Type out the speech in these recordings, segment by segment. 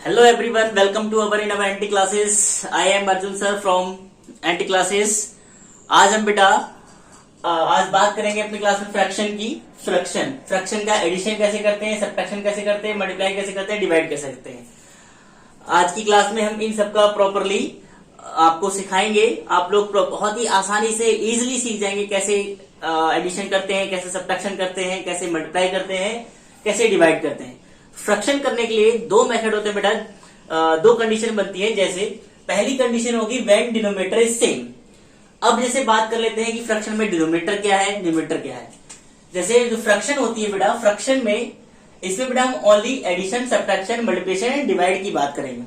Hello everyone, welcome to our in our NT classes. I am Arjun sir from NT classes. आज हम बेटा आज बात करेंगे अपनी क्लास में फ्रैक्शन की। फ्रैक्शन का एडिशन कैसे करते हैं, सब्ट्रैक्शन कैसे करते हैं, मल्टीप्लाई कैसे करते हैं, डिवाइड कैसे करते हैं। आज की क्लास में हम इन सबका प्रॉपरली आपको सिखाएंगे। आप लोग बहुत ही आसानी से इजीली सीख जाएंगे कैसे एडिशन करते हैं, कैसे सब्ट्रैक्शन करते हैं, कैसे मल्टीप्लाई करते हैं, कैसे डिवाइड करते हैं। फ्रैक्शन करने के लिए दो मेथड होते हैं बेटा, दो कंडीशन बनती है। जैसे पहली कंडीशन होगी व्हेन डिनोमिनेटर इज सेम। अब जैसे बात कर लेते हैं कि फ्रैक्शन में डिनोमिनेटर क्या है, न्यूमरेटर क्या है। जैसे जो फ्रैक्शन होती है बेटा, फ्रैक्शन में इसमें बेटा हम only addition, subtraction, multiplication and divide की बात करेंगे।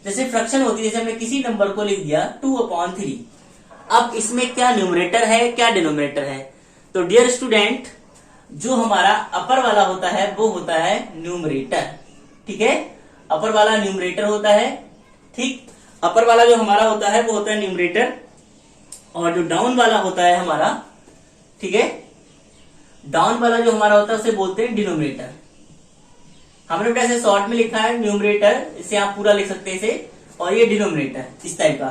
जैसे फ्रैक्शन होती है, जैसे हमने किसी नंबर को लिख दिया 2/3। अब इसमें क्या न्यूमरेटर है, क्या डिनोमिनेटर है। तो डियर स्टूडेंट, जो हमारा अपर वाला होता है वो होता है न्यूमरेटर। ठीक है, अपर वाला न्यूमरेटर होता है। ठीक, अपर वाला जो हमारा होता है वो होता है न्यूमरेटर, और जो डाउन वाला होता है हमारा, ठीक है, डाउन वाला जो हमारा होता है उसे बोलते हैं डिनोमिनेटर। हमने बेटा ऐसे शॉर्ट में लिखा है न्यूमरेटर, इसे आप पूरा लिख सकते हैं इसे, और ये डिनोमिनेटर इस टाइप का।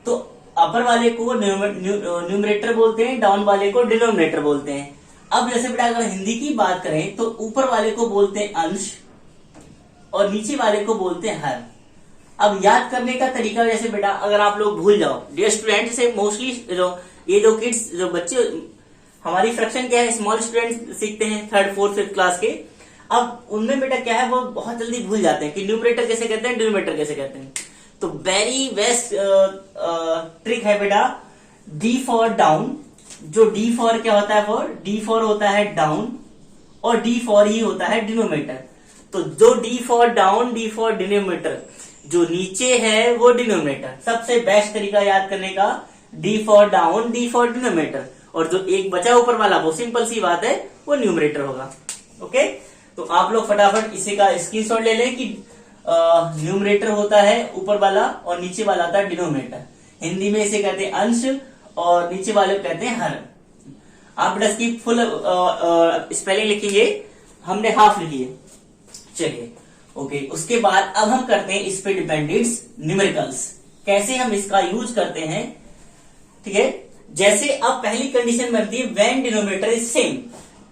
तो अपर वाले को न्यूमरेटर बोलते हैं, डाउन वाले को डिनोमिनेटर बोलते हैं। अब जैसे बेटा अगर हिंदी की बात करें तो ऊपर वाले को बोलते हैं अंश और नीचे वाले को बोलते हैं हर। अब याद करने का तरीका, जैसे बेटा अगर आप लोग भूल जाओ, डियर स्टूडेंट, जैसे मोस्टली जो किड्स, जो बच्चे हमारी फ्रैक्शन क्या है, स्मॉल स्टूडेंट सीखते हैं 3rd 4th 5th क्लास के। अब उनमें बेटा क्या है, वो बहुत जल्दी भूल जाते हैं कि न्यूमरेटर कैसे कहते हैं, डिनोमिनेटर कैसे कहते हैं। तो वेरी बेस्ट ट्रिक है बेटा डी फॉर डाउन। जो डी फॉर क्या होता है, डी फॉर होता है डाउन, और डी फॉर ही होता है डिनोमिनेटर। तो जो D for down, D for denominator, जो नीचे है वो डिनोमिनेटर। सबसे बेस्ट तरीका याद करने का, D for down, D for denominator, और जो एक बचा ऊपर वाला वो सिंपल सी बात है, वो न्यूमरेटर होगा। ओके, तो आप लोग फटाफट इसी का स्क्रीनशॉट ले लें कि न्यूमरेटर होता है ऊपर वाला और नीचे वाला होता है डिनोमिनेटर। हिंदी में इसे कहते हैं अंश और नीचे वाले कहते हैं हर। आप बेटा इसकी फुल स्पेलिंग लिखेंगे, हमने हाफ लिखी है। चलिए ओके, उसके बाद अब हम करते हैं इस पे डिपेंडेंट न्यूमेरिकल्स, कैसे हम इसका यूज करते हैं। ठीक है, जैसे अब पहली कंडीशन बनती है व्हेन डिनोमिनेटर इज सेम।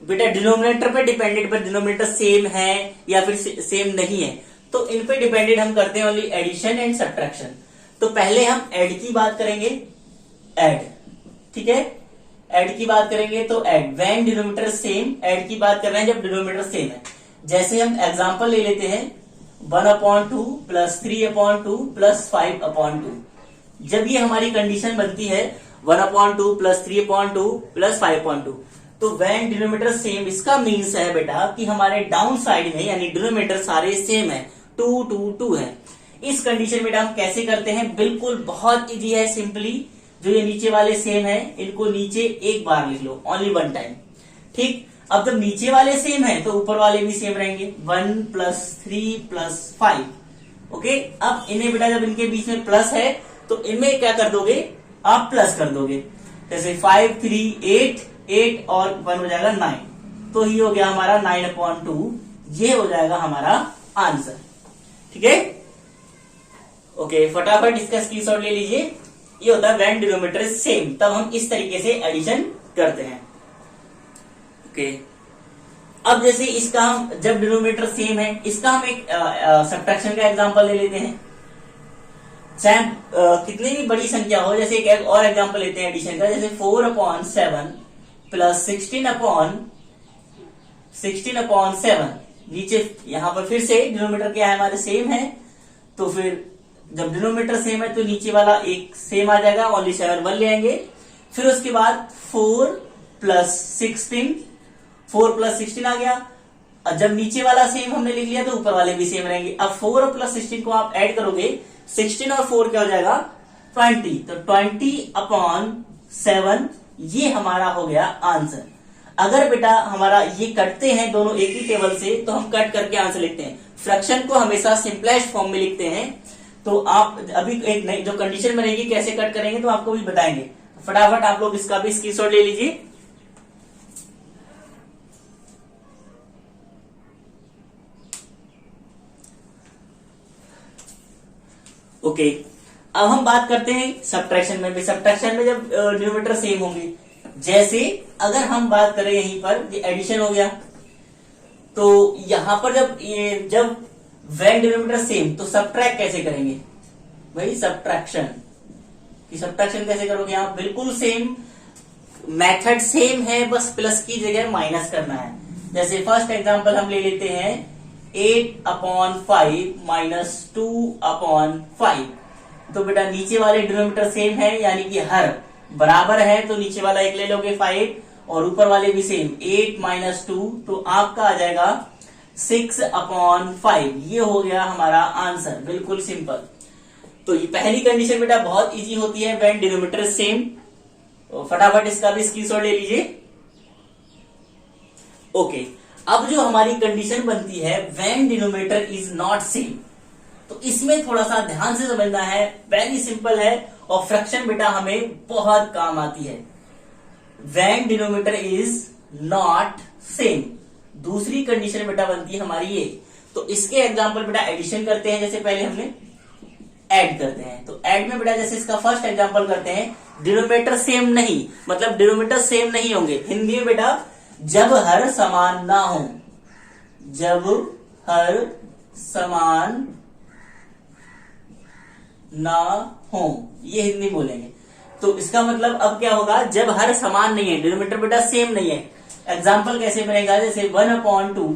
बेटा डिनोमिनेटर पे डिपेंडेंट, पर डिनोमिनेटर सेम है या फिर सेम नहीं है, तो इन पे डिपेंडेंट हम करते हैं ओनली एडिशन एंड सब्ट्रैक्शन। तो पहले हम ऐड की बात करेंगे, ऐड। ठीक है, ऐड की बात करेंगे तो add when denominator same, add की बात कर रहे हैं जब डिनोमिनेटर सेम है। जैसे हम एग्जांपल ले लेते हैं 1/2 प्लस 3/2 प्लस 5/2। जब ये हमारी कंडीशन बनती है 1/2 प्लस 3/2 प्लस 5/2, तो व्हेन डिनोमिनेटर सेम, इसका मीन्स है बेटा कि हमारे डाउन साइड में यानी डिनोमिनेटर सारे सेम है, 2 2 2 है। इस कंडीशन में हम कैसे करते हैं, बिल्कुल बहुत इजी है, सिंपली जो ये नीचे वाले सेम है इनको नीचे एक बार लिख लो, ओनली 1 टाइम। ठीक, अब जब नीचे वाले सेम है तो ऊपर वाले भी सेम रहेंगे, 1 प्लस 3 प्लस 5। ओके, अब इन्हें बेटा जब इनके बीच में प्लस है तो इनमें क्या कर दोगे, आप प्लस कर दोगे। जैसे 5 3 8 8 और 1 हो जाएगा 9, तो ये हो गया हमारा 9/2। ये हो जाएगा हमारा आंसर। ठीक है, ओके, फटाफट इसका स्क्रीनशॉट ले लीजिए। ये होता है व्हेन डिनोमिनेटर इज सेम, तब हम इस तरीके से एडिशन करते हैं। ओके, अब जैसे इसका हम, जब डिनोमिनेटर सेम है, इसका हम एक सब्ट्रैक्शन का एग्जांपल ले लेते हैं। चाहे कितनी भी बड़ी संख्या हो, जैसे एक और एग्जांपल लेते हैं एडिशन का, जैसे 4/7 प्लस 16/7। नीचे यहां पर फिर से डिनोमिनेटर क्या है, हमारे सेम है, तो फिर जब डिनोमिनेटर सेम है तो नीचे वाला एक सेम आ जाएगा, ओनली 7 1 ले आएंगे। फिर उसके बाद 4 प्लस 16 आ गया। और जब नीचे वाला सेम हमने लिख लिया तो ऊपर वाले भी सेम रहेंगे। अब 4 और प्लस 16 को आप ऐड करोगे, 16 और 4 क्या हो जाएगा, 20। तो 20/7 ये हमारा हो गया आंसर। अगर बेटा हमारा ये कटते हैं दोनों एक ही टेबल से, तो हम कट करके आंसर लिखते हैं। फ्रैक्शन को हमेशा सिंपलेस्ट फॉर्म में लिखते हैं। तो आप अभी एक नई जो कंडीशन बनेगी कैसे कट करेंगे तो आपको भी बताएंगे। फटाफट आप लोग इसका भी स्क्रीनशॉट ले लीजिए। ओके, अब हम बात करते हैं सब्ट्रैक्शन में भी। सब्ट्रैक्शन में जब डिनोमिनेटर सेम होंगे, जैसे अगर हम बात करें यहीं पर ये एडिशन हो गया, तो यहां पर जब व्हेन डिनोमिनेटर सेम, तो सब्ट्रैक्ट कैसे करेंगे भाई? सब्ट्रैक्शन की सब्ट्रैक्शन कैसे करोगे? आप बिल्कुल सेम मेथड सेम है, बस प्लस की जगह माइनस करना है। जैसे फर्स्ट एग्जांपल हम ले लेते हैं 8/5 माइनस 2/5। तो बेटा नीचे वाले डिनोमिनेटर सेम है, यानी कि हर बराबर है, तो नीचे वाला एक ले लोगे 5 और ऊपर वाले भी सेम 8 माइनस 2, तो आपका आ जाएगा 6/5। ये हो गया हमारा आंसर, बिल्कुल सिंपल। तो ये पहली कंडीशन बेटा बहुत इजी होती है, व्हेन डिनोमिनेटर सेम। तो फटाफट इसका भी स्क्रीनशॉट ले लीजिए। ओके, अब जो हमारी कंडीशन बनती है when denominator is not same, तो इसमें थोड़ा सा ध्यान से समझना है, वेरी सिंपल है और फ्रैक्शन बेटा हमें बहुत काम आती है। When denominator is not same, दूसरी कंडीशन बेटा बनती है हमारी ये। तो इसके एग्जांपल बेटा एडिशन करते हैं, जैसे पहले हमने ऐड करते हैं। तो ऐड में बेटा जैसे इसका फर्स्ट एग्जांपल करते हैं, डिनोमिनेटर सेम नहीं, मतलब डिनोमिनेटर सेम नहीं होंगे। हिंदी में बेटा जब हर समान ना हो, जब हर समान ना हो, ये हिंदी बोलेंगे। तो इसका मतलब अब क्या होगा? जब हर समान नहीं है, डिनोमिनेटर बेटा सेम नहीं है। एग्जांपल कैसे बनेगा? जैसे 1/2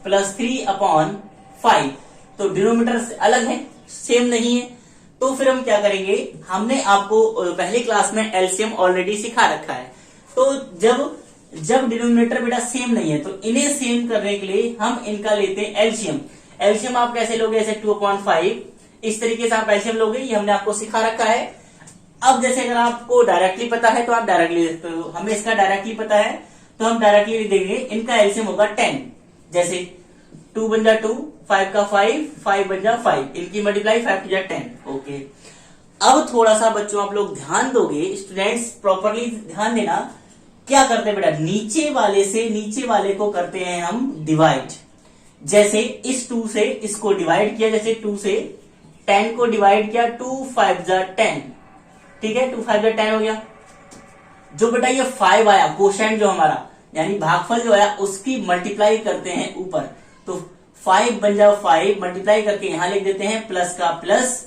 प्लस 3/5, तो डिनोमिनेटर अलग है, सेम नहीं है। तो फिर हम क्या करेंगे? हमने आपको पहली क्लास में एलसीएम ऑलरेडी सिखा रखा है। तो जब डिनोमिनेटर बेटा सेम नहीं है, तो इन्हें सेम करने के लिए हम इनका लेते हैं एलसीएम। एलसीएम आप कैसे लोगे? जैसे 2/5, इस तरीके से आप एलसीएम लोगे, ये हमने आपको सिखा रखा है। अब जैसे अगर आपको डायरेक्टली पता है तो आप डायरेक्टली लिख सकते हो, हमें इसका डायरेक्टली पता है तो हम डायरेक्टली लिख देंगे। इनका एलसीएम होगा 10, जैसे 2 बन जा 2, 5 का 5, 5 बन जा 5, इनकी मल्टीप्लाई 5 की जा 10। ओके, अब थोड़ा सा बच्चों आप लोग ध्यान दोगे, स्टूडेंट्स प्रॉपरली ध्यान देना। क्या करते हैं बेटा? नीचे वाले से नीचे वाले को करते हैं हम डिवाइड। जैसे इस 2 से इसको डिवाइड किया, जैसे 2 से 10 को डिवाइड किया, 2 5 जा 10, ठीक है, 2 5 जा 10 हो गया। जो बेटा ये 5 आया कोशेंट जो हमारा, यानी भागफल जो आया, उसकी मल्टीप्लाई करते हैं ऊपर, तो 5 बन जा 5, मल्टीप्लाई करके यहां लिख देते हैं प्लस का प्लस।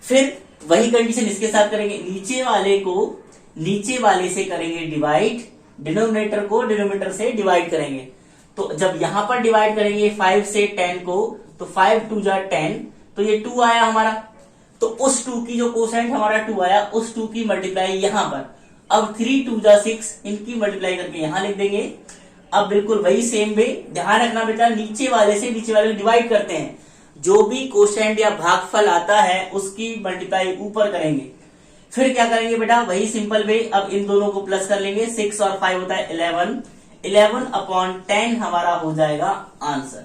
फिर वही कंडीशन इसके साथ करेंगे, नीचे वाले को नीचे वाले से करेंगे डिवाइड, डिनोमिनेटर को डिनोमिनेटर से डिवाइड करेंगे। तो जब यहां पर डिवाइड करेंगे 5 से 10 को, तो 5 2 जा 10, तो ये 2 आया हमारा। तो उस 2 की जो कोसेंट हमारा 2 आया, उस 2 की मल्टीप्लाई यहां पर। अब 3 2 जा 6, इनकी मल्टीप्लाई करके यहां लिख देंगे। अब बिल्कुल वही सेम वे, ध्यान रखना बेटा, नीचे वाले से नीचे वाले को डिवाइड करते हैं, जो भी कोशेंट या भागफल आता है उसकी मल्टीप्लाई ऊपर करेंगे। फिर क्या करेंगे बेटा? वही सिंपल वे, अब इन दोनों को प्लस कर लेंगे, 6 और 5 होता है 11, 11/10 हमारा हो जाएगा आंसर।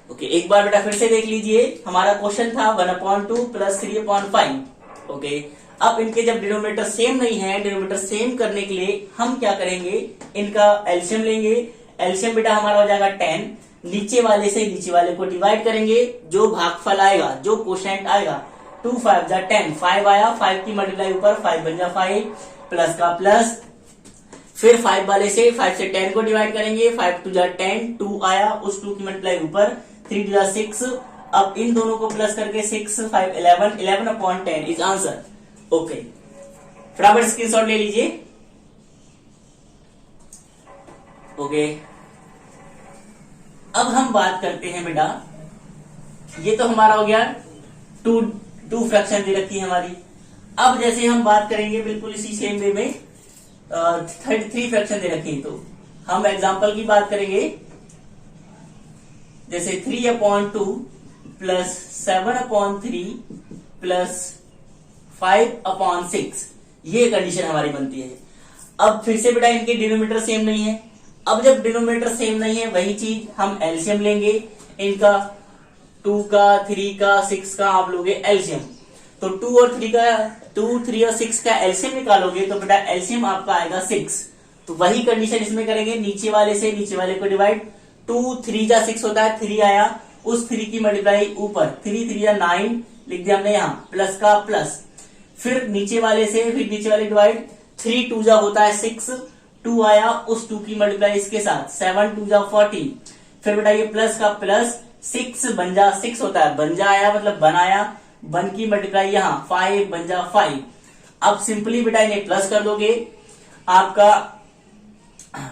ओके, एक बार बेटा फिर से देख लीजिए, हमारा क्वेश्चन था 1/2 प्लस 3/5। ओके, अब इनके जब डिनोमिनेटर सेम नहीं है, डिनोमिनेटर सेम करने के लिए हम क्या करेंगे? इनका एलसीएम लेंगे। एलसीएम बेटा हमारा हो जाएगा 10, नीचे वाले से नीचे वाले को डिवाइड करेंगे, जो भागफल आएगा, जो कोशेंट आएगा, 2 5 जा 10, 5 आया, 5 की मल्टीप्लाई ऊपर, 5 बन जा 5, प्लस का प्लस। फिर 5 वाले से 5 से 10 को डिवाइड करेंगे, 5 2 जा 10, 2 आया, उस 2 की मल्टीप्लाई ऊपर, 3 2 जा 6। अब इन दोनों को प्लस करके 6 5 11, 11/10 इज आंसर। ओके, फटाफट स्क्रीनशॉट ले लीजिए। ओके, अब हम बात करते हैं बेटा, ये तो हमारा हो गया टू फ्रैक्शन दे रखी है हमारी। अब जैसे हम बात करेंगे बिल्कुल इसी सेम वे में 3 फ्रैक्शन दे रखी है, तो हम एग्जांपल की बात करेंगे। जैसे 3/2 प्लस 7/3 प्लस 5/6, ये कंडीशन हमारी बनती है। अब फिर से बेटा इनके डिनोमिनेटर सेम नहीं है। अब जब डिनोमिनेटर सेम नहीं है, वही चीज हम एलसीएम लेंगे, इनका 2 का 3 का 6 का आप लोगे एलसीएम। तो 2 और 3 का 2 3 और 6 का एलसीएम निकालोगे, तो बेटा एलसीएम आपका आएगा 6। तो वही कंडीशन इसमें करेंगे, नीचे वाले से नीचे वाले को डिवाइड, 2 3 जा 6 होता है, 3 आया, उस 3 की मल्टीप्लाई ऊपर, 3 3 या 9 लिख दिया हमने यहाँ, प्लस का प्लस, फिर नीचे वाले से फिर नीचे वाले डिवाइड, 3 2 जा होता है 6, 2 आया उस 2 की मल्टीप्लाई इसके साथ, 7 2 जा 14, फिर बेटा ये प्लस का प्लस, 6 बन जा 6 होता है, बन जा आया मतलब बनाया, बन की मल्टीप्लाई यहाँ 5 बन जा 5। अब सिंपली बेटा इन्हें प्लस कर दोगे, आपका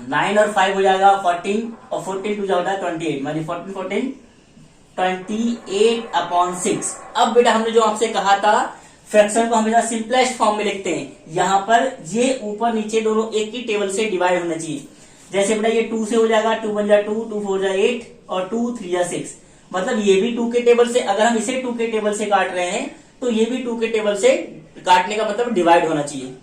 9 और 5 हो जाएगा 14, और 14 टू होता है 28, मानी 14 14 28/6। अब बेटा हमने जो आपसे कहा था फ्रैक्शन को हमेशा सिंपलेस्ट फॉर्म में लिखते हैं, यहाँ पर ये ऊपर नीचे दोनों एक ही टेबल से डिवाइड होना चाहिए। जैसे बेटा ये 2 से हो जाएगा, 2 बन जा 2, 2 4 जा 8 और 2 3 जा 6, मतलब ये भी 2 के टेबल से, अगर हम इसे 2 के टेबल से काट रहे हैं तो ये भी 2 के टेबल से काटने का मतलब डिवाइड होना चाहिए।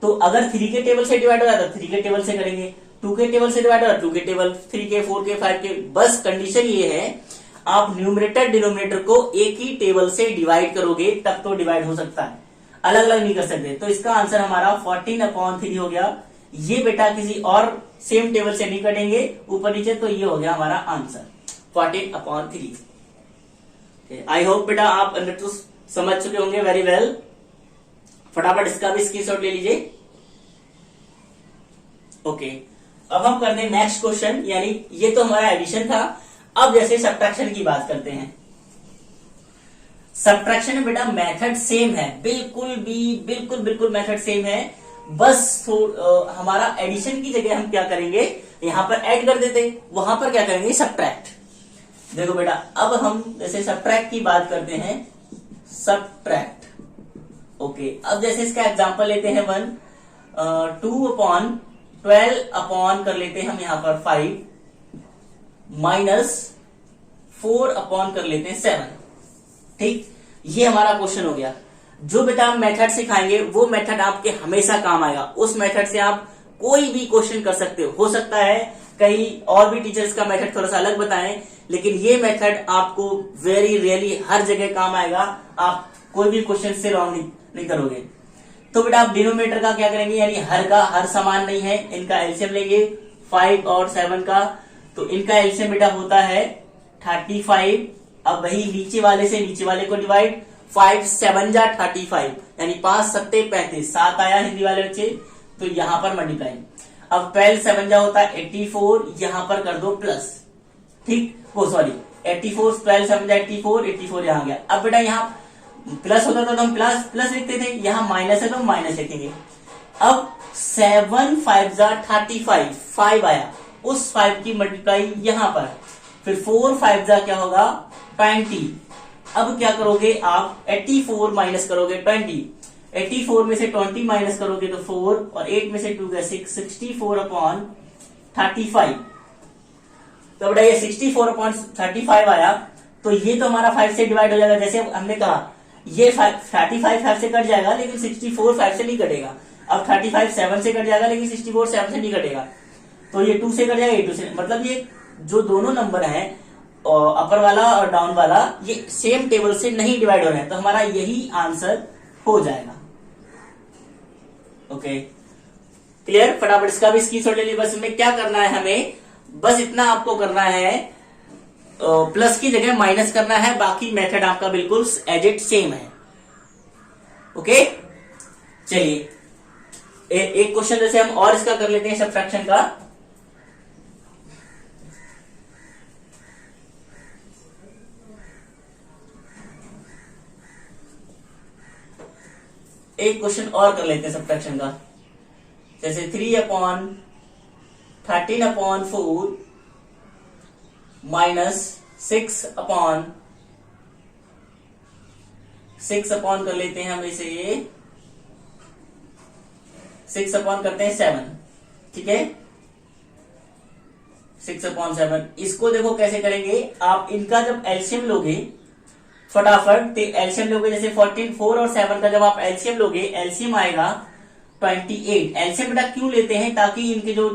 तो अगर 3 के टेबल से डिवाइड हो रहा है तो 3 के टेबल से करेंगे, 2 के टेबल से डिवाइड हो रहा है 2 के टेबल, 3 के 4 के 5 के, बस कंडीशन ये है आप न्यूमरेटर डिनोमिनेटर को एक ही टेबल से डिवाइड करोगे तब तो डिवाइड हो सकता है, अलग अलग नहीं कर सकते। तो इसका आंसर हमारा 14/3 हो गया। ये बेटा किसी और सेम टेबल से नहीं कटेंगे ऊपर नीचे, तो ये हो गया हमारा आंसर 14/3। आई होप बेटा आप अंदर तो समझ चुके होंगे वेरी वेल। फटाफट इसका भी स्क्रीनशॉट ले लीजिए। ओके, अब हम करते हैं नेक्स्ट क्वेश्चन, यानी ये तो हमारा एडिशन था। अब जैसे सब्ट्रैक्शन की बात करते हैं। सब्ट्रैक्शन में बेटा मेथड सेम है, बिल्कुल मेथड सेम है, बस हमारा एडिशन की जगह हम क्या करेंगे, यहां पर ऐड कर देते, वहां पर क्या करेंगे सब्ट्रैक्ट। देखो बेटा अब हम जैसे सब्ट्रैक्ट की बात करते हैं, सब्ट्रैक्ट। ओके, अब जैसे इसका एग्जांपल लेते हैं 2/12 अपॉन कर लेते हैं हम यहां पर 5 माइनस 4 अपॉन कर लेते हैं 7। ठीक, ये हमारा क्वेश्चन हो गया। जो बेटा हम मेथड सिखाएंगे वो मेथड आपके हमेशा काम आएगा, उस मेथड से आप कोई भी क्वेश्चन कर सकते हो सकता है कई और भी टीचर्स का मेथड थोड़ा सा अलग बताएं, लेकिन ये मेथड आपको वेरी रियली हर जगह काम आएगा, आप कोई भी क्वेश्चन से रॉन्ग नहीं करोगे। तो बेटा आप डिनोमिनेटर का क्या करेंगे, यानी हर का हर समान नहीं है, इनका एलसीएम लेंगे 5 और 7 का, तो इनका एलसीएम बेटा होता है 35। अब वही नीचे वाले से नीचे वाले को डिवाइड, 5 7 जा 35, यानी 5 7 35, 7 आया हिंदी वाले बच्चे, तो यहां पर मल्टीप्लाई। अब 12 7 जा होता है 84, यहां पर कर दो प्लस। ठीक, वो सॉरी 84, 12 7 जा 84, 84 यहां गया। अब बेटा यहाँ प्लस होता था तो हम प्लस प्लस लिखते थे, यहां माइनस है तो माइनस लिखेंगे। अब 7 5 जा 35, 5 आया, उस 5 की मल्टीप्लाई यहां पर, फिर 4 5 जा क्या होगा 20। अब क्या करोगे आप 84 माइनस करोगे 20, 84 में से 20 माइनस करोगे तो 4, और 8 में से 2 गया 6, 64/35। तो बेटा ये 64/35 आया, तो ये तो हमारा 5 से डिवाइड हो जाएगा। जैसे हमने कहा ये 35 5 से कट जाएगा, लेकिन 64 5 से नहीं कटेगा। अब 35 7 से कट जाएगा, लेकिन 64 7 से नहीं कटेगा, तो ये 2 से कट जाएगा, ये 2 से, मतलब ये जो दोनों नंबर है अपर वाला और डाउन वाला, ये सेम टेबल से नहीं डिवाइड हो रहे हैं, तो हमारा यही आंसर हो जाएगा। ओके क्लियर, फटाफट इसका भी स्क्रीनशॉट ले लीजिए। बस इसमें क्या करना है हमें, बस इतना आपको करना है, प्लस की जगह माइनस करना है, बाकी मेथड आपका बिल्कुल एज इट सेम है। ओके चलिए एक क्वेश्चन जैसे हम और इसका कर लेते हैं सब्ट्रैक्शन का। एक क्वेश्चन और कर लेते हैं सब्ट्रैक्शन का, जैसे 3/13/4 माइनस 6 अपॉन कर लेते हैं हम इसे, ये 6 अपॉन करते हैं 7। ठीक है, 6/7। इसको देखो कैसे करेंगे आप, इनका जब एलसीएम लोगे फटाफट, एलसीएम लोगे जैसे 14 4 और 7 का जब आप एलसीएम लोगे, एलसीएम आएगा 28। एलसीएम बेटा क्यों लेते हैं, ताकि इनके जो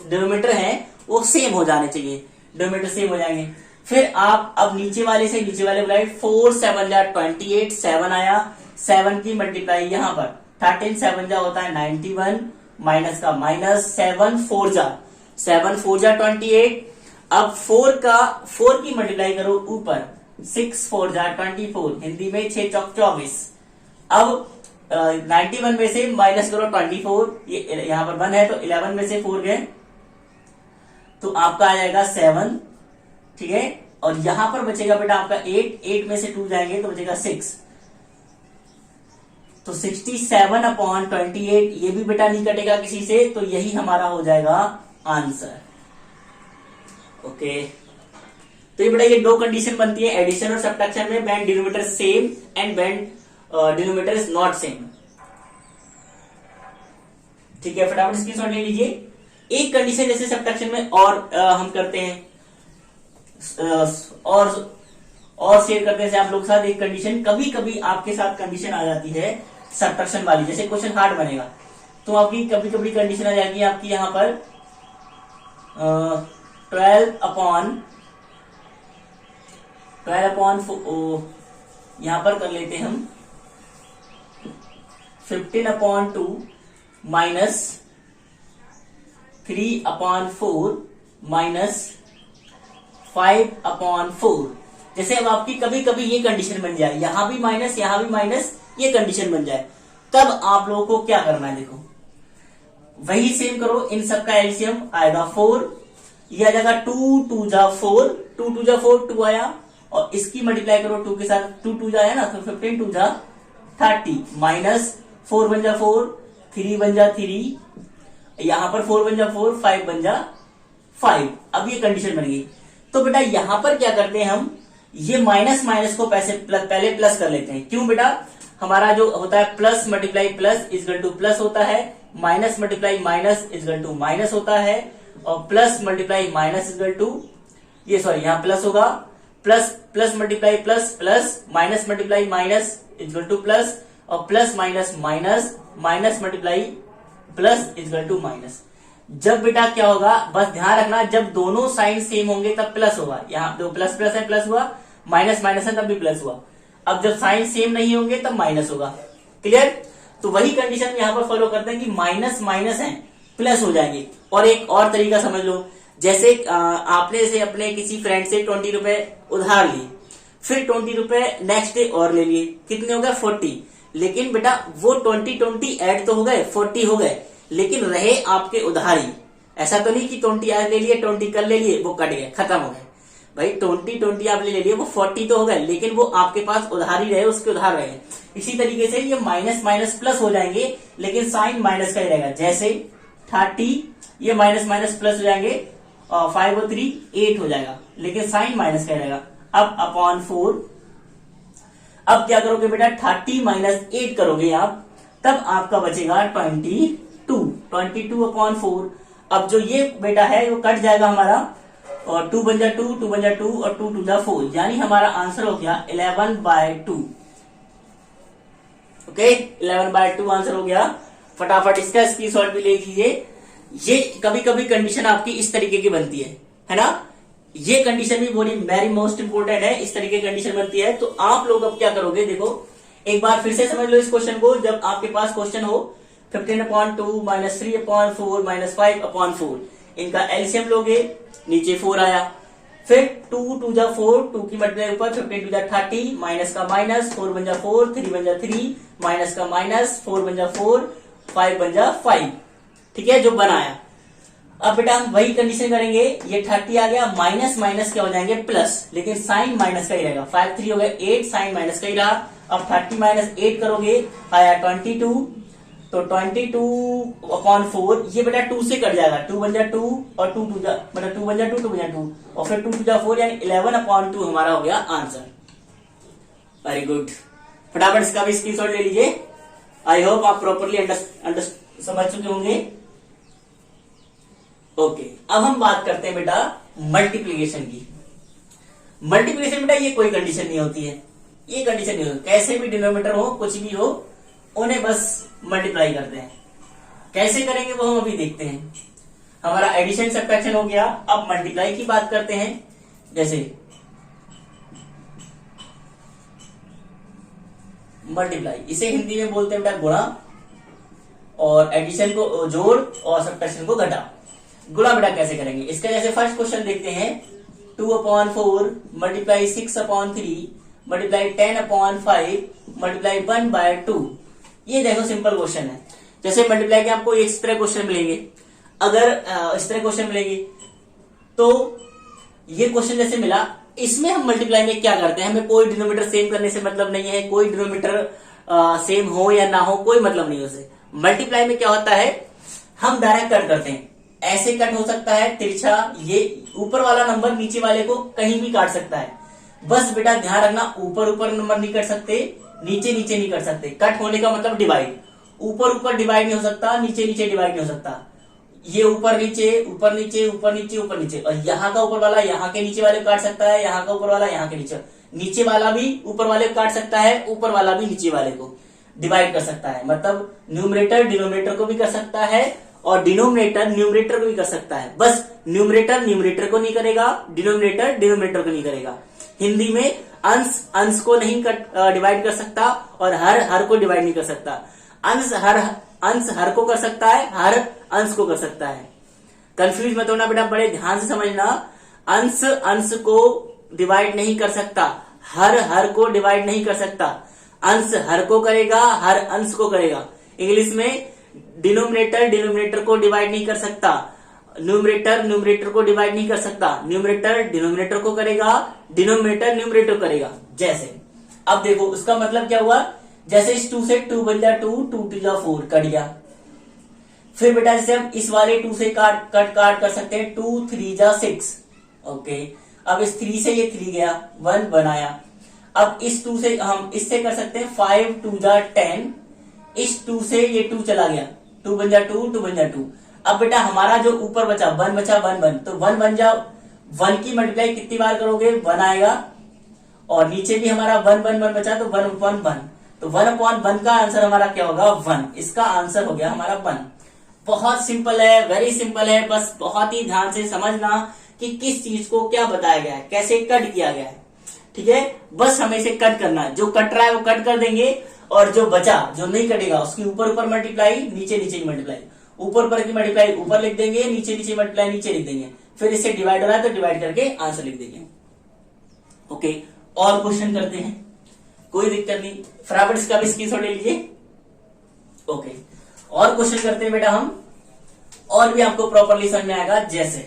डिनोमिनेटर है वो सेम हो जाने चाहिए, डिनोमिनेटर सेम हो जाएंगे। फिर आप अब नीचे वाले से नीचे वाले बुलाए, 4 7 जा 28, 7 आया, 7 की मल्टीप्लाई यहां पर 13 7 जा होता है 91, माइनस का माइनस, 7 4 जा 28। अब 4 की मल्टीप्लाई करो ऊपर, 6 4 जा 24, हिंदी में 6 चौक 24। अब 91 में से माइनस करो 24, ये यहां पर 1 है तो 11 में से 4 गए तो आपका आ जाएगा 7, ठीक है। और यहां पर बचेगा बेटा आपका 8 में से 2 जाएंगे तो बचेगा 6, तो 67/28, ये भी बेटा नहीं कटेगा किसी से, तो यही हमारा हो जाएगा आंसर। ओके, तो ये बेटा ये दो कंडीशन बनती है एडिशन और सब्ट्रैक्शन में, when denominator same and when denominator is not same. ठीक है, फटाफट स्क्रीनशॉट ले लीजिए। एक कंडीशन जैसे सब्ट्रैक्शन में और हम करते हैं और शेयर करते हैं आप लोग साथ एक कंडीशन, कभी कभी आपके साथ कंडीशन आ जाती है सब्ट्रैक्शन वाली, जैसे क्वेश्चन हार्ड बनेगा तो आपकी कभी कभी कंडीशन आ जाएगी आपकी यहां पर 12 यहां पर कर लेते हैं हम 15/2 माइनस 3/4 माइनस 5/4। जैसे अब आपकी कभी कभी ये कंडीशन बन जाए, यहां भी माइनस यहां भी माइनस, ये कंडीशन बन जाए, तब आप लोगों को क्या करना है, देखो वही सेम करो, इन सबका एलसीएम आएगा 4, ये आ जाएगा 2 2 जा 4, 2 2 जा 4, 2 आया, और इसकी मल्टीप्लाई करो 2 के साथ, 2 2 जा है ना, तो 15 2 जा 30 माइनस 4 बन जा 4, 3 बन जा 3, यहां पर 4 बन जा 4, 5 बन जा 5। अब ये कंडीशन बन गई, तो बेटा यहां पर क्या करते हैं हम, ये माइनस माइनस को पहले प्लस कर लेते हैं। क्यों बेटा, हमारा जो होता है plus multiply plus is equal to plus होता है, minus multiply minus is equal to minus होता है, और plus multiply minus is equal to, ये सॉरी यहां प्लस होगा, plus plus multiply plus plus, minus multiply minus is equal to plus, और plus minus minus, minus multiply plus is equal to minus. जब बेटा क्या होगा, बस ध्यान रखना, जब दोनों साइन सेम होंगे तब प्लस होगा, यहाँ दो प्लस प्लस है प्लस हुआ, माइनस माइनस है तब भी प्लस हुआ। अब जब साइन सेम नहीं होंगे तब माइनस होगा। क्लियर, तो वही कंडीशन यहाँ पर फॉलो करते हैं कि माइनस माइनस है प्लस हो जाएंगे। और एक और तरीका समझ लो, जैसे आपने से अपने किसी फ्रेंड से 20 रुपए उधार लिए, फिर 20 रुपए नेक्स्ट डे और ले लिए, कितने हो गए 40, लेकिन बेटा वो 20 ऐड तो हो गए 40 हो गए, लेकिन रहे आपके उधारी। ऐसा तो नहीं कि 20 आज ले लिए 20 कल ले लिए वो कट गए खत्म हो गए, भाई 20 आपने ले लिए वो 40 तो हो गए, लेकिन वो आपके पास उधारी रहे, उसके उधार रहे। इसी तरीके से ये माइनस माइनस प्लस हो जाएंगे, लेकिन साइन माइनस का ही रहेगा। जैसे 30 ये माइनस माइनस प्लस हो जाएंगे, 5 और 3 8 हो जाएगा, लेकिन साइन माइनस का ही रहेगा। अब अपॉन 4, अब क्या करोगे बेटा 30 माइनस 8 करोगे आप, तब आपका बचेगा 22/4। अब जो ये बेटा है वो कट जाएगा हमारा, और 2 बन जा 2, 2 बन जा 2, और 2 2 जा 4, यानी हमारा आंसर हो गया 11/2। ओके, 11/2 आंसर हो गया। फटाफट इसका स्क्रीनशॉट भी ले लीजिए। ये कभी कभी कंडीशन आपकी इस तरीके की बनती है ना, ये कंडीशन भी बड़ी वेरी मोस्ट इंपोर्टेंट है, इस तरीके की कंडीशन बनती है। तो आप लोग अब क्या करोगे, देखो एक बार फिर से समझ लो इस क्वेश्चन को। जब आपके पास क्वेश्चन हो 15/2 माइनस 3/4 माइनस 5/4, इनका एलसीएम लोगे, नीचे 4 आया, फिर 2 2 जा 4, 2 की मल्टीप्लाई ऊपर, 15 2 जा 30, माइनस का माइनस, 4 बन जा 4, 3 बन जा 3, माइनस का माइनस, 4 बन जा 4, 5 बन जा 5। ठीक है, जो बनाया। अब बेटा हम वही कंडीशन करेंगे, ये 30 आ गया, माइनस माइनस क्या हो जाएंगे प्लस, लेकिन साइन माइनस का ही रहेगा। 5 3 हो गया 8, साइन माइनस का ही रहा। अब 30 माइनस 8 करोगे, आया 22, तो 22/4, ये बेटा 2 से कट जाएगा, 2 बन जा 2, और 2 2 जा मतलब 2 बन जा 2, 2 बन जा 2, और फिर 2 2 जा 4, यानी 11/2 हमारा हो गया आंसर। वेरी गुड, फटाफट इसका भी स्क्रीनशॉट ले लीजिए। आई होप आप प्रॉपरली समझ चुके होंगे। ओके, अब हम बात करते हैं बेटा मल्टीप्लीकेशन की। मल्टीप्लीकेशन बेटा ये कोई कंडीशन नहीं होती है, ये कंडीशन नहीं होती, कैसे भी डिनोमिनेटर हो कुछ भी हो उन्हें बस मल्टीप्लाई करते हैं। कैसे करेंगे वो हम अभी देखते हैं। हमारा एडिशन सब्ट्रैक्शन हो गया, अब मल्टीप्लाई की बात करते हैं। जैसे मल्टीप्लाई, इसे हिंदी में बोलते हैं बेटा गुणा, और एडिशन को जोड़ और सब्ट्रैक्शन को घटा। गुणा बेटा कैसे करेंगे इसका, जैसे फर्स्ट क्वेश्चन देखते हैं 2/4 मल्टीप्लाई 6/3 मल्टीप्लाई 10/5 मल्टीप्लाई 1/2। ये देखो सिंपल क्वेश्चन है। जैसे मल्टीप्लाई के आपको इस तरह क्वेश्चन मिलेंगे, अगर इस तरह क्वेश्चन मिलेंगे तो ये क्वेश्चन जैसे मिला, इसमें हम मल्टीप्लाई में क्या करते हैं, हमें कोई डिनोमिनेटर सेम करने से मतलब नहीं है, कोई डिनोमिनेटर सेम हो या ना हो कोई मतलब नहीं उससे। मल्टीप्लाई में क्या होता है, हम डायरेक्ट कट करते हैं, ऐसे कट हो सकता है तिरछा, ये ऊपर वाला नंबर नीचे वाले को कहीं भी काट सकता है। बस बेटा ध्यान रखना, ऊपर ऊपर नंबर नहीं कट सकते, नीचे नीचे नहीं कट सकते। कट होने का मतलब डिवाइड, ऊपर ऊपर डिवाइड नहीं हो सकता, नीचे नीचे डिवाइड नहीं हो सकता। ये ऊपर नीचे ऊपर नीचे ऊपर नीचे ऊपर नीचे, और यहाँ का ऊपर वाला यहाँ के नीचे वाले काट सकता है, यहाँ का ऊपर वाला यहाँ के नीचे, नीचे वाला भी ऊपर वाले को काट सकता है, ऊपर वाला भी नीचे वाले को डिवाइड कर सकता है। मतलब न्यूमरेटर डिनोमिनेटर को भी कर सकता है और डिनोमिनेटर न्यूमरेटर को भी कर सकता है। बस न्यूमरेटर न्यूमरेटर को नहीं करेगा, डिनोमिनेटर डिनोमिनेटर को नहीं करेगा। हिंदी में अंश अंश को नहीं डिवाइड कर सकता और हर को डिवाइड नहीं कर सकता। अंश हर को कर सकता है, हर अंश को कर सकता है। कंफ्यूज मत होना बेटा, बड़े ध्यान से समझना। अंश अंश को डिवाइड नहीं कर सकता, हर को डिवाइड नहीं कर सकता। अंश हर को करेगा, हर अंश को करेगा। इंग्लिश में डिनोमिनेटर डिनोमिनेटर को डिवाइड नहीं कर सकता, न्यूमरेटर न्यूमरेटर को डिवाइड नहीं कर सकता। न्यूमरेटर डिनोमिनेटर को करेगा, डिनोमिनेटर न्यूमरेटर को करेगा। जैसे अब देखो उसका मतलब क्या हुआ, जैसे इस 2 से 2 बन जा 2, 2 2 जा 4 कट गया। फिर बेटा जैसे हम इस वाले 2 से काट कर सकते हैं, 2 3 जा 6। ओके, अब इस 3 से ये 3 गया, 1 बनाया। अब इस 2 से हम इससे कर सकते हैं 5 2 जा 10। इस 2 से ये 2 चला गया, 2 बन जा 2, 2 बन जा 2। अब बेटा हमारा जो ऊपर बचा 1 बचा 1 तो 1 बन जा 1 की मल्टीप्लाई कितनी बार करोगे, 1 आएगा। और नीचे भी हमारा 1 1 1 बचा तो 1 1 1, तो 1/1 का आंसर हमारा क्या होगा 1। इसका आंसर हो गया हमारा 1। बहुत सिंपल है, वेरी सिंपल है। बस बहुत ही ध्यान से समझना कि किस चीज को क्या बताया गया है, कैसे कट किया गया है। ठीक है, बस हमें इसे कट करना है। जो कट रहा है वो कट कर देंगे और जो बचा जो नहीं कटेगा उसकी ऊपर ऊपर मल्टीप्लाई, नीचे नीचे की मल्टीप्लाई, ऊपर ऊपर की मल्टीप्लाई ऊपर लिख देंगे, नीचे नीचे मल्टीप्लाई नीचे लिख देंगे। फिर इससे डिवाइड हो रहा है तो डिवाइड करके आंसर लिख देंगे। ओके, और क्वेश्चन करते हैं, कोई दिक्कत नहीं, फटाफट इसका भी स्क्रीनशॉट ले लीजिए। ओके, और क्वेश्चन करते हैं बेटा हम, और भी आपको प्रॉपरली समझ में आएगा। जैसे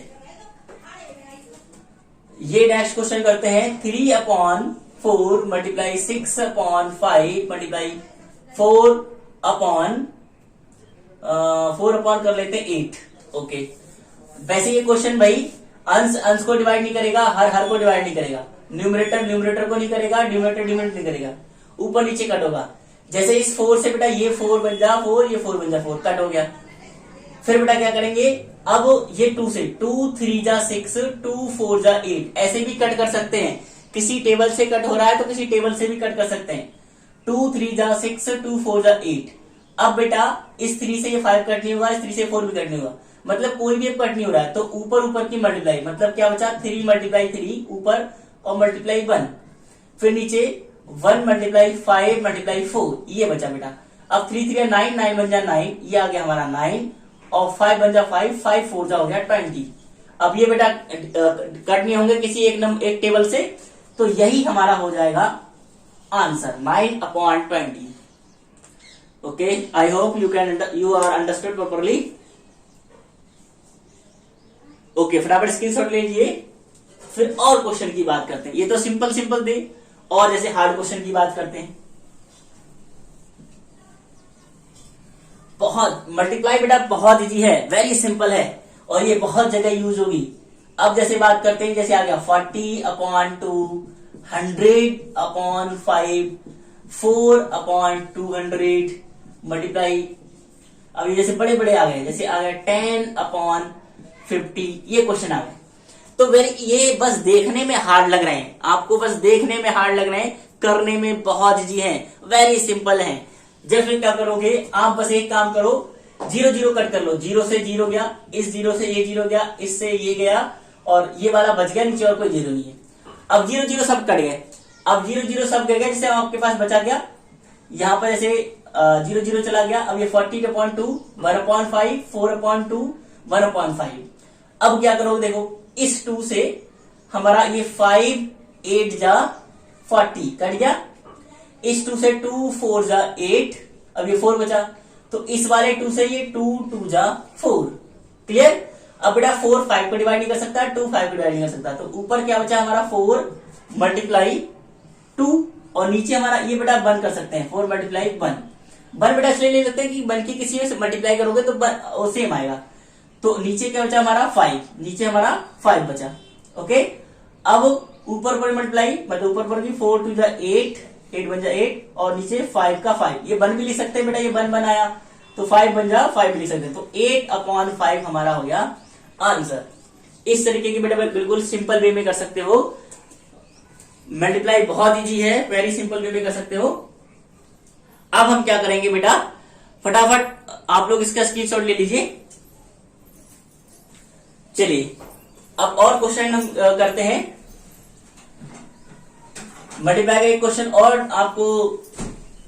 ये नेक्स्ट क्वेश्चन करते हैं, 3/4 मल्टीप्लाई 6/5 मल्टीप्लाई 4 अपॉन कर लेते हैं 8। ओके, वैसे ये क्वेश्चन भाई अंश अंश को डिवाइड नहीं करेगा, हर को डिवाइड नहीं करेगा, न्यूमरेटर न्यूमरेटर को नहीं करेगा, डिनोमिनेटर डिनोमिनेटर नहीं करेगा, ऊपर नीचे कट होगा। जैसे इस 4 से बेटा ये 4 बन जा 4, ये 4 बन जा 4, कट हो गया। फिर बेटा क्या करेंगे, अब ये 2 से 2 3 जा 6, 2 4 जा 8, ऐसे भी कट कर सकते हैं। किसी टेबल से कट हो रहा है तो किसी टेबल से भी कट कर सकते हैं। 2 3 जा 6, 2 4 जा 8। अब बेटा इस 3 से ये 5 कट नहीं होगा, इस 3 से 4 भी कट नहीं होगा, मतलब कोई भी कट नहीं हो रहा है। तो ऊपर ऊपर की मल्टीप्लाई, मतलब क्या बचा 3 मल्टीप्लाई 3 ऊपर और मल्टीप्लाई 1, फिर नीचे 1 मल्टीप्लाई 5 मल्टीप्लाई 4, ये बचा बेटा। अब 3 3 9, 9 बन जा 9, ये आ गया हमारा 9, और 5 बन जा 5, 5 4 जा हो गया 20। अब ये बेटा कट नहीं होंगे किसी एक टेबल से, तो यही हमारा हो जाएगा answer 9/20। Okay, I hope you are understood properly. Okay, फटाफट स्क्रीनशॉट ले लीजिए। फिर और क्वेश्चन की बात करते हैं, ये तो सिंपल थे, और जैसे हार्ड क्वेश्चन की बात करते हैं। बहुत मल्टीप्लाई बेटा बहुत इजी है, वेरी सिंपल है, और ये बहुत जगह यूज होगी। अब जैसे बात करते हैं, जैसे आ गया 40/2, 100/5, 4/200 मल्टीप्लाई। अब ये जैसे बड़े बड़े आ गए, जैसे आ गया 10/50, ये क्वेश्चन आ गए। तो ये बस देखने में हार्ड लग रहे हैं, आपको बस देखने में हार्ड लग रहे हैं, करने में बहुत इजी है, वेरी सिंपल है। जब फिर क्या करोगे आप, बस एक काम करो, 0 0 कट कर लो, 0 से 0 गया, इस 0 से ये 0 गया, इससे ये गया, और ये वाला बच गया, नीचे और कोई 0 नहीं है। अब 0 0 सब कट गए, अब 0 0 सब गए, जैसे आपके पास बचा गया यहाँ पर जैसे 0 0 चला गया। अब ये 40/2, 1/5, 4/2, 1/5, अब क्या करोगे, देखो इस 2 से हमारा ये 5 8 जा 40 कट गया, इस 2 से 2 4 जा 8, अब ये 4 बचा, तो इस वाले 2 से ये 2 2 जा 4, क्लियर। अब बेटा 4 5 को डिवाइड नहीं कर सकता, 2 5 को डिवाइड नहीं कर सकता, तो ऊपर क्या बचा हमारा 4 मल्टीप्लाई 2, और नीचे हमारा ये बेटा 1 कर सकते हैं, 4 मल्टीप्लाई 1 बेटा इसलिए ले सकते हैं कि 1 की किसी में से मल्टीप्लाई करोगे तो सेम आएगा। तो नीचे क्या बचा हमारा 5, नीचे हमारा 5 बचा, ओके। अब ऊपर पर मल्टीप्लाई, मतलब ऊपर पर भी 4 2 जा 8 8 बन जा 8, और नीचे 5 का 5, ये 1 भी लिख सकते हैं बेटा, ये 1 बनाया तो 5 बन जा 5 भी लिख सकते हैं, तो 8/5 हमारा हो गया आंसर। इस तरीके की बेटा बिल्कुल सिंपल वे में कर सकते हो, मल्टीप्लाई बहुत इजी है, वेरी सिंपल वे में कर सकते हो। अब हम क्या करेंगे बेटा, फटाफट आप लोग इसका स्क्रीनशॉट ले लीजिए। चलिए अब और क्वेश्चन हम करते हैं, मल्टीप्लाई का एक क्वेश्चन और आपको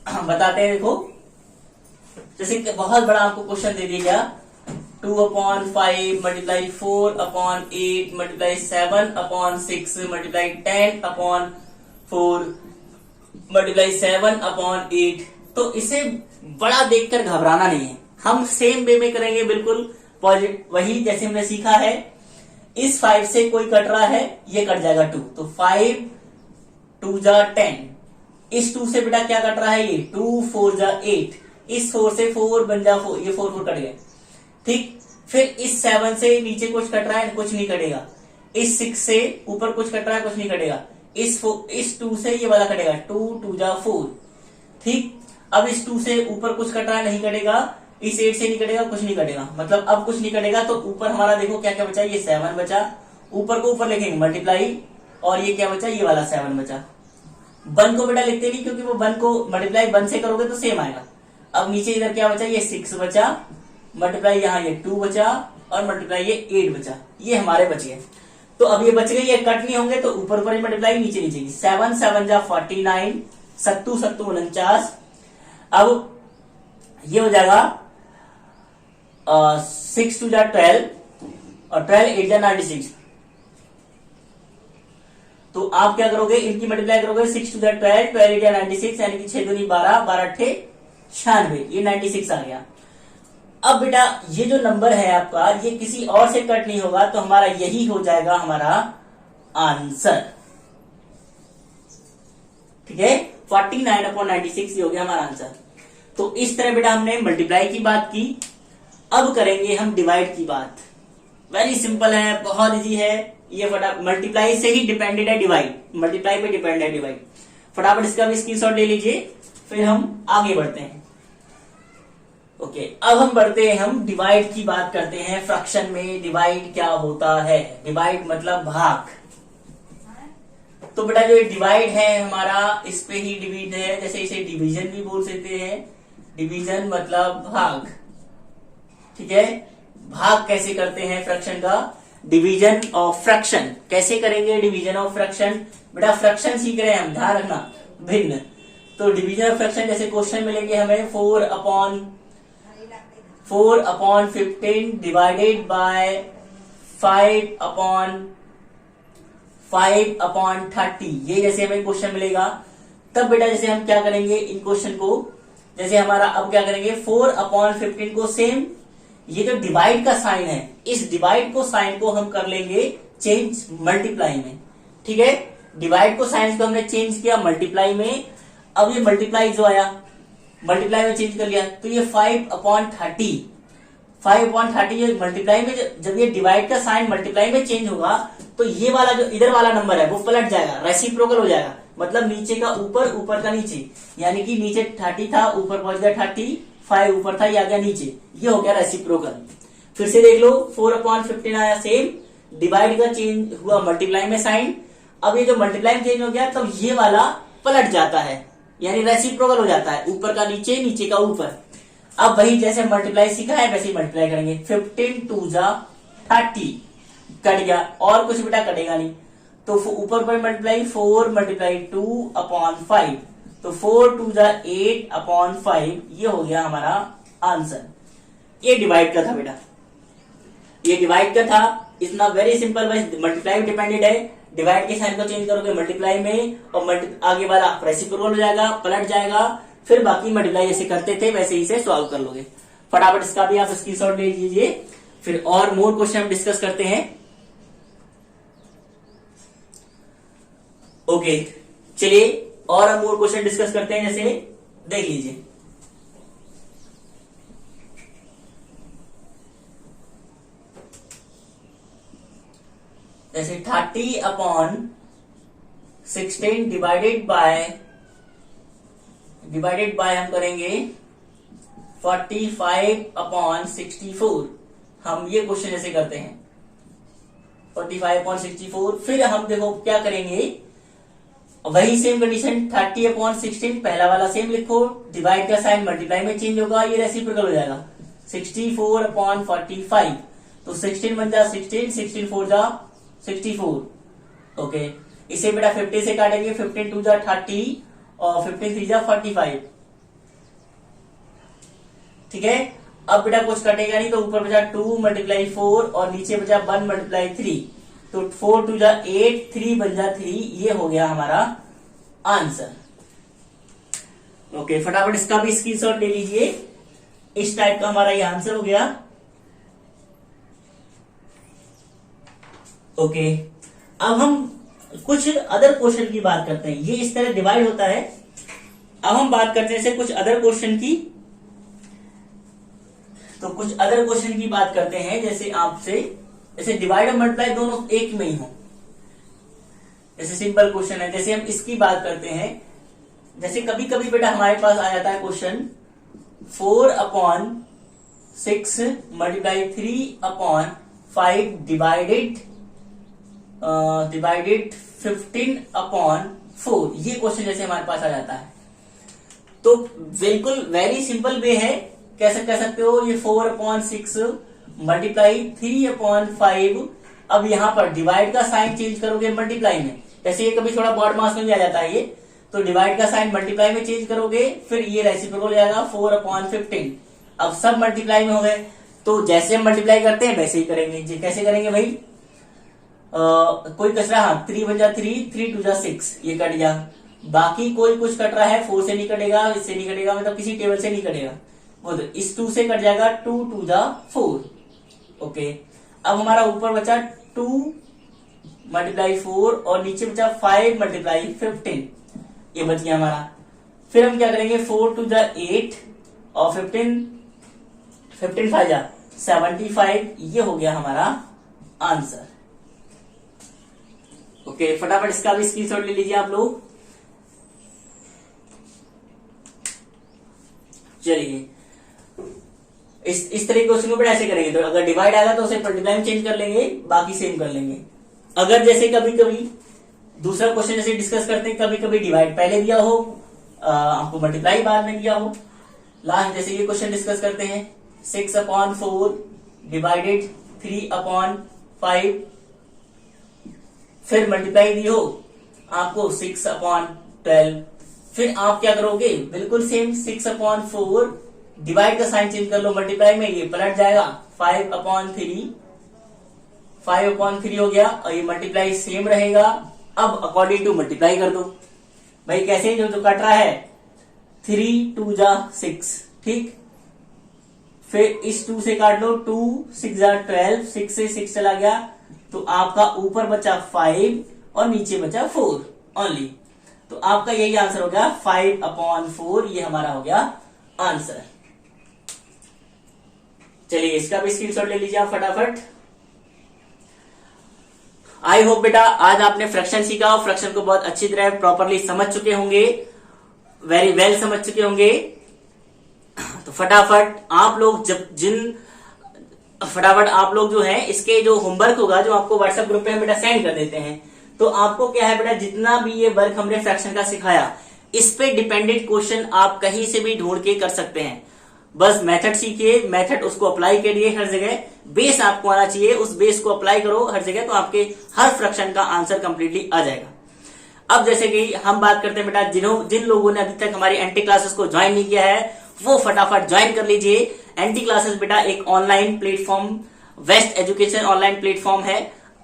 बताते हैं। देखो जैसे बहुत बड़ा आपको क्वेश्चन दे दिया गया, 2/5 मल्टीप्लाई 4/8 मल्टीप्लाई 7/6 मल्टीप्लाई 10/4 मल्टीप्लाई 7/8। तो इसे बड़ा देखकर घबराना नहीं है, हम सेम वे में करेंगे बिल्कुल वही जैसे हमने सीखा है। इस 5 से कोई कट रहा है, ये कट जाएगा 2, तो 5 2 जा 10, इस 2 से बेटा क्या कट रहा है, ये 2 4 जा 8, इस 4 से 4 बन जा 4, ये 4 4 कट गए, ठीक। फिर इस 7 से नीचे कुछ कट रहा है, कुछ नहीं कटेगा, इस 6 से ऊपर कुछ कट रहा है, कुछ नहीं कटेगा, इस 2 से ये वाला कटेगा, 2 2 जा 4, ठीक। अब इस 2 से ऊपर कुछ कट रहा है, नहीं कटेगा, इस 8 से नहीं कटेगा, कुछ नहीं कटेगा, मतलब अब कुछ नहीं कटेगा, तो ऊपर हमारा देखो क्या क्या बचा, ये 7 बचा, ऊपर को ऊपर लिखेंगे मल्टीप्लाई, और ये क्या बचा, ये वाला 7 बचा। 1 को बेटा लिखते नहीं, क्योंकि वो 1 को मल्टीप्लाई 1 से करोगे तो सेम आएगा। अब नीचे इधर क्या बचा, ये 6 बचा, मल्टीप्लाई यहाँ ये 2 बचा, और मल्टीप्लाई ये 8 बचा, ये हमारे बच गए। तो अब ये बच गए, ये कट नहीं होंगे, तो ऊपर ऊपर मल्टीप्लाई, नीचे नीचे 7 7 जा 49, 7 7 49। अब ये हो जाएगा 6 2 जा 12, और 12 8 जा 96। तो आप क्या करोगे, इनकी मल्टीप्लाई करोगे, 6 2 जा 12, 12 8 जा 96, यानी कि 6 दूनी 12, 12 8 96, ये 96 आ गया। अब बेटा ये जो नंबर है आपका, ये किसी और से कट नहीं होगा, तो हमारा यही हो जाएगा हमारा आंसर, ठीक है। 49/96 ये हो गया हमारा आंसर। तो इस तरह बेटा हमने मल्टीप्लाई की बात की। अब करेंगे हम डिवाइड की बात। वेरी सिंपल है, बहुत इजी है ये, फटाफट मल्टीप्लाई से ही डिपेंडेड है डिवाइड, मल्टीप्लाई पे डिपेंड है डिवाइड। फटाफट इसका भी स्क्रीनशॉट ले लीजिए, फिर हम आगे बढ़ते हैं। ओके, अब हम बढ़ते हैं, हम डिवाइड की बात करते हैं। फ्रैक्शन में डिवाइड क्या होता है, डिवाइड मतलब भाग। तो बेटा जो डिवाइड है हमारा, इस पे ही डिवीड है, जैसे इसे डिवीजन भी बोल सकते हैं, डिवीजन मतलब भाग, ठीक है। भाग कैसे करते हैं फ्रैक्शन का, डिवीजन ऑफ फ्रैक्शन कैसे करेंगे, डिवीजन ऑफ फ्रैक्शन बेटा फ्रैक्शन सीख रहे हैं हम, ध्यान रखना, भिन्न। तो डिवीजन ऑफ फ्रैक्शन जैसे क्वेश्चन मिलेंगे हमें 4/15 डिवाइडेड बाय 5/30, ये जैसे हमें क्वेश्चन मिलेगा, तब बेटा जैसे हम क्या करेंगे इन क्वेश्चन को, जैसे हमारा अब क्या करेंगे 4/15 को सेम, ये जो डिवाइड का साइन है, इस डिवाइड को साइन को हम कर लेंगे चेंज मल्टीप्लाई में, ठीक है। डिवाइड को साइन को हमने चेंज किया मल्टीप्लाई में। अब ये मल्टीप्लाई जो आया, मल्टीप्लाई में चेंज कर लिया, तो ये 5/30 ये मल्टीप्लाई में, जब ये डिवाइड का साइन मल्टीप्लाई में चेंज होगा, तो ये वाला जो इधर वाला नंबर है वो पलट जाएगा, रेसिप्रोकल हो जाएगा, मतलब नीचे का ऊपर, ऊपर का नीचे, यानी कि नीचे 30 था, ऊपर पहुंच गया 30, 5 ऊपर था, ये आ गया नीचे, ये हो गया रेसिप्रोकल। फिर से देख लो, 4/15 आया सेम, डिवाइड का चेंज हुआ मल्टीप्लाई में साइन, अब ये जो मल्टीप्लाई में चेंज हो गया, तब ये वाला पलट जाता है, यानी रेसिप्रोकल हो जाता है, ऊपर का नीचे, नीचे का ऊपर। अब वही जैसे मल्टीप्लाई सीखा है वैसे ही मल्टीप्लाई करेंगे, 15 2 जा 30 कट गया, और कुछ बेटा कटेगा नहीं, तो ऊपर पर मल्टीप्लाई 4/2/5, तो 4 2 जा 8/5, ये हो गया हमारा आंसर। ये डिवाइड का था बेटा, ये डिवाइड का था। इतना वेरी सिंपल, बस मल्टीप्लाई में डिपेंडेड है, डिवाइड के साइन को चेंज करोगे मल्टीप्लाई में, और आगे वाला रेसिप्रोकल हो जाएगा, पलट जाएगा, फिर बाकी मल्टीप्लाई जैसे करते थे वैसे ही से सॉल्व कर लोगे। फटाफट इसका भी आप स्क्रीनशॉट ले लीजिए, फिर और मोर क्वेश्चन हम डिस्कस करते हैं। ओके चलिए और हम मोर क्वेश्चन डिस्कस करते हैं, जैसे देख लीजिए। जैसे 30/16 डिवाइडेड बाय हम करेंगे 45/64। हम ये क्वेश्चन ऐसे करते हैं 45/64। फिर हम देखो क्या करेंगे, वही सेम कंडीशन 30/16 पहला वाला सेम लिखो, डिवाइड का साइन मल्टीप्लाई में चेंज होगा, ये रेसिप्रोकल हो जाएगा 64/45। तो 16 बन जा 16, 16 4 जा 64। ओके इसे बेटा 50 से काटेंगे, 15 2 जा 30 और 15 3 जा 45। ठीक है, अब बेटा कुछ कटेगा नहीं, तो ऊपर बचा 2 × 4 और नीचे बचा 1 × 3, तो 4 2 जा 8, 3 बन जा 3। ये हो गया हमारा आंसर। ओके फटाफट इसका भी स्क्रीनशॉट ले लीजिए, इस टाइप का हमारा ये आंसर हो गया। ओके अब हम कुछ अदर क्वेश्चन की बात करते हैं, ये इस तरह डिवाइड होता है। अब हम बात करते हैं जैसे कुछ अदर क्वेश्चन की, तो कुछ अदर क्वेश्चन की बात करते हैं, जैसे आपसे जैसे डिवाइड और मल्टीप्लाई दोनों एक में ही हो, जैसे सिंपल क्वेश्चन है। जैसे हम इसकी बात करते हैं, जैसे कभी कभी बेटा हमारे पास आ जाता है क्वेश्चन 4/6 × 3/5 डिवाइडेड 15/4। ये क्वेश्चन जैसे हमारे पास आ जाता है, तो बिल्कुल वेरी सिंपल वे है, कैसे कह सकते हो, ये 4/6 मल्टीप्लाई 3/5। अब यहां पर डिवाइड का साइन चेंज करोगे मल्टीप्लाई में, जैसे ये कभी थोड़ा बॉड मास में भी आ जाता है ये, तो डिवाइड का साइन मल्टीप्लाई में चेंज करोगे, फिर ये रेसिप्रोकल हो जाएगा 4/15। अब सब मल्टीप्लाई में हो गए, तो जैसे हम मल्टीप्लाई करते हैं वैसे ही करेंगे। कैसे करेंगे भाई, कोई कच रहा, हाँ 3 बन जा 3, 3 2 जा 6, ये कट जा। बाकी कोई कुछ कट रहा है, 4 से नहीं कटेगा, इससे नहीं कटेगा, मतलब किसी टेबल से नहीं कटेगा, वो इस 2 से कट जाएगा, 2 2 जा 4। ओके अब हमारा ऊपर बचा 2 × 4 और नीचे बचा 5 × 15, ये बच गया हमारा। फिर हम क्या करेंगे, 4 2 जा 8 और 15 5 जा 75, ये हो गया हमारा आंसर। ओके फटाफट इसका भी स्क्रीनशॉट ले लीजिए आप लोग। चलिए इस तरह के क्वेश्चन को ऐसे करेंगे, तो अगर डिवाइड आएगा तो उसे मल्टीप्लाई में चेंज कर लेंगे, बाकी सेम कर लेंगे। अगर जैसे कभी कभी दूसरा क्वेश्चन जैसे डिस्कस करते हैं, कभी कभी डिवाइड पहले दिया हो, आपको मल्टीप्लाई बाद में दिया हो। लास्ट जैसे ये क्वेश्चन डिस्कस करते हैं, 6/4 डिवाइडेड 3/5, फिर मल्टीप्लाई दी हो आपको 6/12। फिर आप क्या करोगे, बिल्कुल सेम 6/4 डिवाइड का साइन चेंज कर लो मल्टीप्लाई में, ये पलट जाएगा 5/3 हो गया, और ये मल्टीप्लाई सेम रहेगा। अब अकॉर्डिंग टू मल्टीप्लाई कर दो भाई, कैसे जो कट रहा है 3 2 जा 6, ठीक। फिर इस 2 से काट लो, 2 6 जा 12, 6 से 6 चला गया, तो आपका ऊपर बचा 5 और नीचे बचा 4 ओनली। तो आपका यही आंसर हो गया 5/4, ये हमारा हो गया आंसर। चलिए इसका भी स्क्रीनशॉट ले लीजिए आप फटाफट। आई होप बेटा आज आपने फ्रैक्शन सीखा और फ्रैक्शन को बहुत अच्छी तरह प्रॉपरली समझ चुके होंगे, वेरी वेल समझ चुके होंगे। तो फटाफट आप लोग फटाफट आप लोग जो है इसके जो होमवर्क होगा, जो आपको व्हाट्सएप ग्रुप पे हम बेटा सेंड कर देते हैं, तो आपको क्या है बेटा, जितना भी ये वर्क हमने फ्रैक्शन का सिखाया, इस पे डिपेंडेंट क्वेश्चन आप कहीं से भी ढूंढ के कर सकते हैं। बस मेथड सीखिए, मेथड उसको अप्लाई करिए हर जगह, बेस आपको आना चाहिए, उस बेस को अप्लाई करो हर जगह, तो आपके हर फ्रैक्शन का आंसर कंप्लीटली आ जाएगा। अब जैसे कि हम बात करते हैं बेटा, जिन लोगों ने अभी तक हमारी एंटी क्लासेस को ज्वाइन नहीं किया है, वो फटाफट ज्वाइन कर लीजिए। एंटी क्लासेस बेटा एक online platform best education online platform है।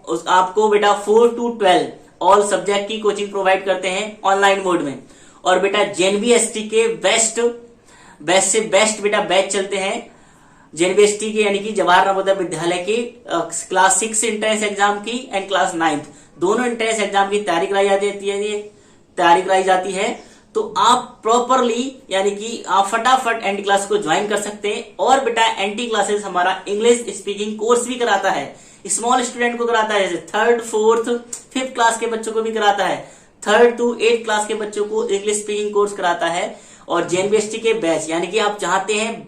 आपको बेटा 4 to 12 ऑल सब्जेक्ट की कोचिंग प्रोवाइड करते हैं ऑनलाइन मोड में। और बेटा जेएनवीएसटी के बेस्ट से बेस्ट बेटा बैच चलते हैं जेएनवीएसटी के, यानी कि जवाहर नवोदय विद्यालय के क्लास 6 एंट्रेंस एग्जाम की एंड क्लास 9 दोनों एंट्रेंस एग्जाम की तैयारी कराई जाती है। तो आप प्रॉपरली यानी कि आप फटाफट एंटी क्लास को ज्वाइन कर सकते हैं। और बेटा एंटी क्लासेस हमारा इंग्लिश स्पीकिंग कोर्स भी कराता है, स्मॉल स्टूडेंट को कराता है, जैसे 3rd 4th 5th क्लास के बच्चों को भी कराता है, 3rd to 8th क्लास के बच्चों को इंग्लिश स्पीकिंग कोर्स कराता है। और जेएनवीएसटी के बैच यानी कि आप चाहते हैं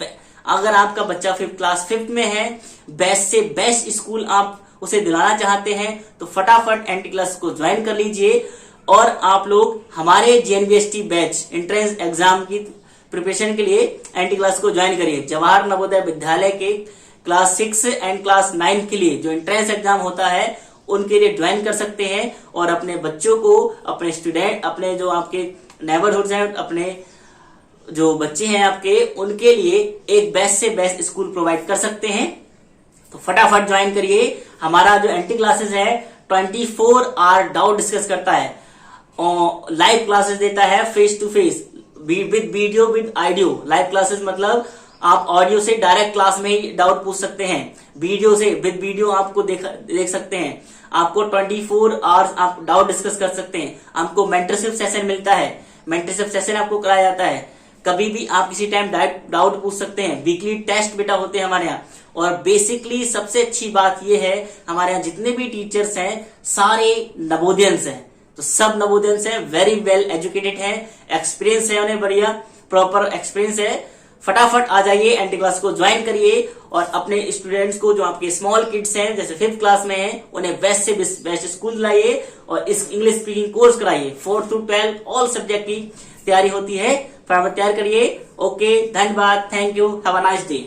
अगर आपका बच्चा 5th क्लास 5th में है, बेस्ट से बेस्ट स्कूल आप उसे दिलाना चाहते हैं, तो फटाफट एंटी क्लास को ज्वाइन कर लीजिए। और आप लोग हमारे जेएनवीएसटी बैच एंट्रेंस एग्जाम की प्रिपरेशन के लिए एंटी क्लास को ज्वाइन करिए। जवाहर नवोदय विद्यालय के क्लास 6 एंड क्लास 9 के लिए जो एंट्रेंस एग्जाम होता है उनके लिए ज्वाइन कर सकते हैं। और अपने बच्चों को, अपने स्टूडेंट, अपने जो आपके नेबरहुड हैं, अपने जो बच्चे हैं आपके, उनके लिए एक बेस्ट से बेस्ट स्कूल प्रोवाइड कर सकते हैं। तो फटाफट ज्वाइन करिए। हमारा जो एंटी क्लासेस है 24 आवर डाउट डिस्कस करता है, लाइव क्लासेस देता है, face to face with video with audio. Live classes मतलब आप ऑडियो से डायरेक्ट क्लास में ही डाउट पूछ सकते हैं, वीडियो से विद वीडियो आपको देख सकते हैं। आपको 24 आवर्स आप डाउट डिस्कस कर सकते हैं। आपको मेंटरशिप सेशन मिलता है, मेंटरशिप सेशन आपको कराया जाता है। कभी भी आप किसी टाइम डाउट पूछ सकते हैं। वीकली टेस्ट बेटा होते हैं हमारे यहाँ। और बेसिकली सबसे अच्छी बात यह है, हमारे यहाँ जितने भी टीचर्स हैं सारे नवोदयंस हैं, तो सब नवोदयंस हैं, वेरी वेल एजुकेटेड हैं, एक्सपीरियंस है उन्हें, बढ़िया प्रॉपर एक्सपीरियंस है। फटाफट आ जाइए, एंटी क्लास को ज्वाइन करिए और अपने स्टूडेंट्स को, जो आपके स्मॉल किड्स हैं जैसे 5th क्लास में हैं, उन्हें बेस्ट से बेस्ट स्कूल लाइए और इस इंग्लिश स्पीकिंग कोर्स कराइए। 4 to 12 ऑल सब्जेक्ट की तैयारी होती है, फटाफट तैयार करिए। ओके, धन्यवाद, thank you, have a nice day.